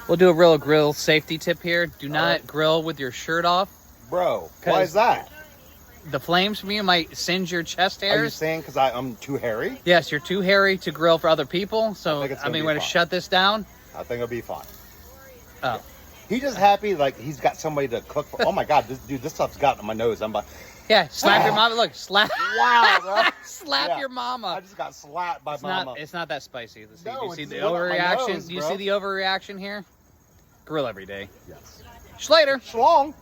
We'll do a real grill safety tip here. Do not grill with your shirt off. Bro, why is that? The flames from you might singe your chest Are you hairs. saying because I'm too hairy? Yes, you're too hairy to grill for other people. So, think it's I gonna mean, be we're going to fine. shut this down. I think it'll be fine. Oh. He's just happy like he's got somebody to cook for. Oh my God, this stuff's got in my nose. I'm like, Yeah, slap your mama. Look, slap. wow, bro. Slap Yeah. your mama. I just got slapped by It's mama. not. It's not that spicy. Let's see. No, Do you see it's the going up my overreaction? nose, Do you bro. see the overreaction here? Grill every day. Yes. Schlater. Schlong.